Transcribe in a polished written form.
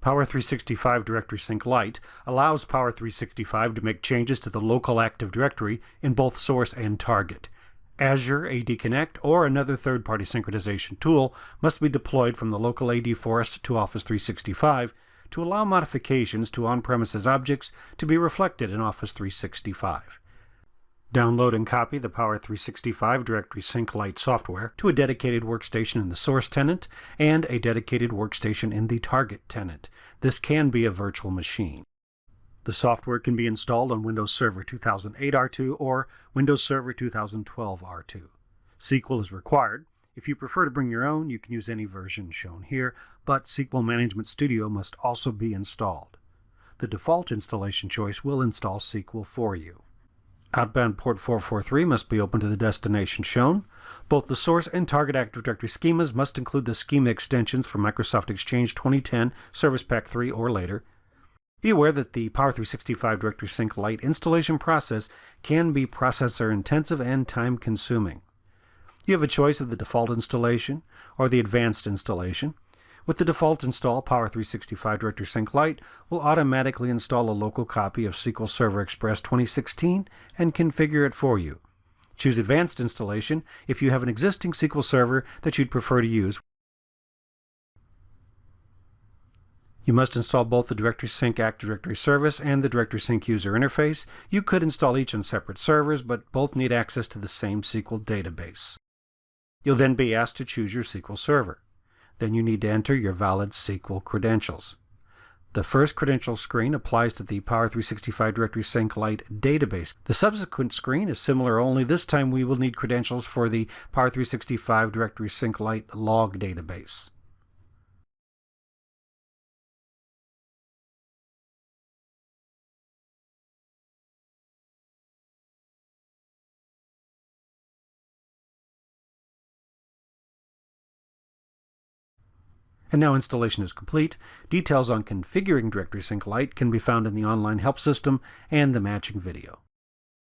Power365 Directory Sync Lite allows Power365 to make changes to the local Active Directory in both source and target. Azure AD Connect or another third-party synchronization tool must be deployed from the local AD forest to Office 365 to allow modifications to on-premises objects to be reflected in Office 365. Download and copy the Power365 Directory Sync Lite software to a dedicated workstation in the source tenant and a dedicated workstation in the target tenant. This can be a virtual machine. The software can be installed on Windows Server 2008 R2 or Windows Server 2012 R2. SQL is required. If you prefer to bring your own, you can use any version shown here, but SQL Management Studio must also be installed. The default installation choice will install SQL for you. Outbound port 443 must be open to the destination shown. Both the source and target Active Directory schemas must include the schema extensions for Microsoft Exchange 2010, Service Pack 3, or later. Be aware that the Power365 Directory Sync Lite installation process can be processor intensive and time consuming. You have a choice of the default installation or the advanced installation. With the default install, Power365 Directory Sync Lite will automatically install a local copy of SQL Server Express 2016 and configure it for you. Choose Advanced Installation if you have an existing SQL Server that you'd prefer to use. You must install both the Directory Sync Active Directory Service and the Directory Sync User Interface. You could install each on separate servers, but both need access to the same SQL database. You'll then be asked to choose your SQL Server. Then you need to enter your valid SQL credentials. The first credential screen applies to the Power365 Directory Sync Lite database. The subsequent screen is similar, only this time we will need credentials for the Power365 Directory Sync Lite log database. And now installation is complete. Details on configuring Directory Sync Lite can be found in the online help system and the matching video.